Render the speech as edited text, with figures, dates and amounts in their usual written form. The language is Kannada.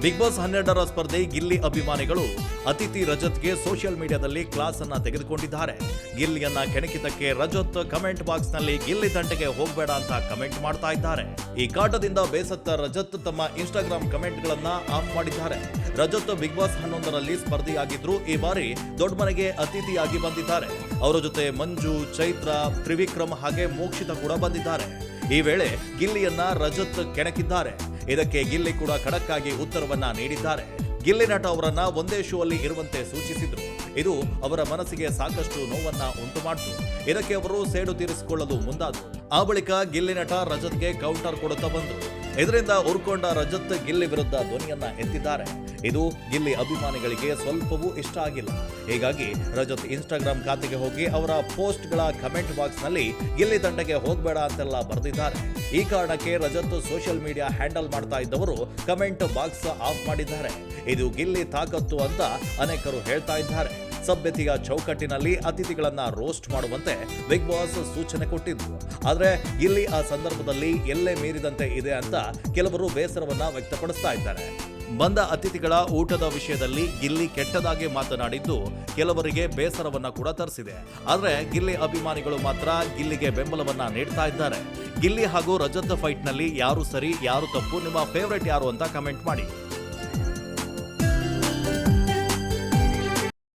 ಬಿಗ್ ಬಾಸ್ 12ರ ಸ್ಪರ್ಧೆ ಗಿಲ್ಲಿ ಅಭಿಮಾನಿಗಳು ಅತಿಥಿ ರಜತ್ಗೆ ಸೋಷಿಯಲ್ ಮೀಡಿಯಾದಲ್ಲಿ ಕ್ಲಾಸ್ ಅನ್ನ ತೆಗೆದುಕೊಂಡಿದ್ದಾರೆ. ಗಿಲ್ಲಿಯನ್ನ ಕೆಣಕಿದ್ದಕ್ಕೆ ರಜತ್ ಕಮೆಂಟ್ ಬಾಕ್ಸ್ ನಲ್ಲಿ ಗಿಲ್ಲಿ ತಂಟೆಗೆ ಹೋಗಬೇಡ ಅಂತ ಕಮೆಂಟ್ ಮಾಡ್ತಾ ಇದ್ದಾರೆ. ಈ ಕಾಟದಿಂದ ಬೇಸತ್ತ ರಜತ್ ತಮ್ಮ ಇನ್ಸ್ಟಾಗ್ರಾಮ್ ಕಮೆಂಟ್ ಗಳನ್ನ ಆಫ್ ಮಾಡಿದ್ದಾರೆ. ರಜತ್ ಬಿಗ್ ಬಾಸ್ 11ರಲ್ಲಿ ಸ್ಪರ್ಧಿಯಾಗಿದ್ರು. ಈ ಬಾರಿ ದೊಡ್ಡ ಮನೆಗೆ ಅತಿಥಿಯಾಗಿ ಬಂದಿದ್ದಾರೆ. ಅವರ ಜೊತೆ ಮಂಜು, ಚೈತ್ರ, ತ್ರಿವಿಕ್ರಮ್ ಹಾಗೆ ಮೋಕ್ಷಿತ ಕೂಡ ಬಂದಿದ್ದಾರೆ. ಈ ವೇಳೆ ಗಿಲ್ಲಿಯನ್ನ ರಜತ್ ಕೆಣಕಿದ್ದಾರೆ. ಇದಕ್ಕೆ ಗಿಲ್ಲಿ ಕೂಡ ಖಡಕ್ ಆಗಿ ಉತ್ತರವನ್ನ ನೀಡಿದ್ದಾರೆ. ಗಿಲ್ಲಿ ನಟ ಅವರನ್ನ ಒಂದೇ ಶೋ ಅಲ್ಲಿ ಇರುವಂತೆ ಸೂಚಿಸಿದ್ರು. ಇದು ಅವರ ಮನಸ್ಸಿಗೆ ಸಾಕಷ್ಟು ನೋವನ್ನ ಉಂಟು ಮಾಡಿತು. ಇದಕ್ಕೆ ಅವರು ಸೇಡು ತೀರಿಸಿಕೊಳ್ಳಲು ಮುಂದಾದರು. ಆ ಬಳಿಕ ಗಿಲ್ಲಿ ನಟ ರಜತ್ಗೆ ಕೌಂಟರ್ ಕೊಡುತ್ತಾ ಬಂದರು. ಇದರಿಂದ ಉರ್ಕೊಂಡ ರಜತ್ ಗಿಲ್ಲಿ ವಿರುದ್ಧ ಧ್ವನಿಯನ್ನ ಎತ್ತಿದ್ದಾರೆ. ಇದು ಗಿಲ್ಲಿ ಅಭಿಮಾನಿಗಳಿಗೆ ಸ್ವಲ್ಪವೂ ಇಷ್ಟ ಆಗಿಲ್ಲ. ಹೀಗಾಗಿ ರಜತ್ ಇನ್ಸ್ಟಾಗ್ರಾಮ್ ಖಾತೆಗೆ ಹೋಗಿ ಅವರ ಪೋಸ್ಟ್ಗಳ ಕಮೆಂಟ್ ಬಾಕ್ಸ್ ನಲ್ಲಿ ಗಿಲ್ಲಿ ತಂಡಕ್ಕೆ ಹೋಗಬೇಡ ಅಂತೆಲ್ಲ ಬರೆದಿದ್ದಾರೆ. ಈ ಕಾರಣಕ್ಕೆ ರಜತ್ ಸೋಷಿಯಲ್ ಮೀಡಿಯಾ ಹ್ಯಾಂಡಲ್ ಮಾಡ್ತಾ ಇದ್ದವರು ಕಮೆಂಟ್ ಬಾಕ್ಸ್ ಆಫ್ ಮಾಡಿದ್ದಾರೆ. ಇದು ಗಿಲ್ಲಿ ತಾಕತ್ತು ಅಂತ ಅನೇಕರು ಹೇಳ್ತಾ ಇದ್ದಾರೆ. ಸಭ್ಯತೆಯ ಚೌಕಟ್ಟಿನಲ್ಲಿ ಅತಿಥಿಗಳನ್ನ ರೋಸ್ಟ್ ಮಾಡುವಂತೆ ಬಿಗ್ ಬಾಸ್ ಸೂಚನೆ ಕೊಟ್ಟಿದ್ರು. ಆದ್ರೆ ಗಿಲ್ಲಿ ಆ ಸಂದರ್ಭದಲ್ಲಿ ಎಲ್ಲೇ ಮೀರಿದಂತೆ ಇದೆ ಅಂತ ಕೆಲವರು ಬೇಸರವನ್ನ ವ್ಯಕ್ತಪಡಿಸ್ತಾ ಇದ್ದಾರೆ. ಬಂದ ಅತಿಥಿಗಳ ಊಟದ ವಿಷಯದಲ್ಲಿ ಗಿಲ್ಲಿ ಕೆಟ್ಟದಾಗಿ ಮಾತನಾಡಿದ್ದು ಕೆಲವರಿಗೆ ಬೇಸರವನ್ನ ಕೂಡ ತರಿಸಿದೆ. ಆದ್ರೆ ಗಿಲ್ಲಿ ಅಭಿಮಾನಿಗಳು ಮಾತ್ರ ಗಿಲ್ಲಿಗೆ ಬೆಂಬಲವನ್ನ ನೀಡ್ತಾ ಇದ್ದಾರೆ. ಗಿಲ್ಲಿ ಹಾಗೂ ರಜತ್ ಫೈಟ್ ನಲ್ಲಿ ಯಾರು ಸರಿ ಯಾರು ತಪ್ಪು, ನಿಮ್ಮ ಫೇವರೇಟ್ ಯಾರು ಅಂತ ಕಮೆಂಟ್ ಮಾಡಿ.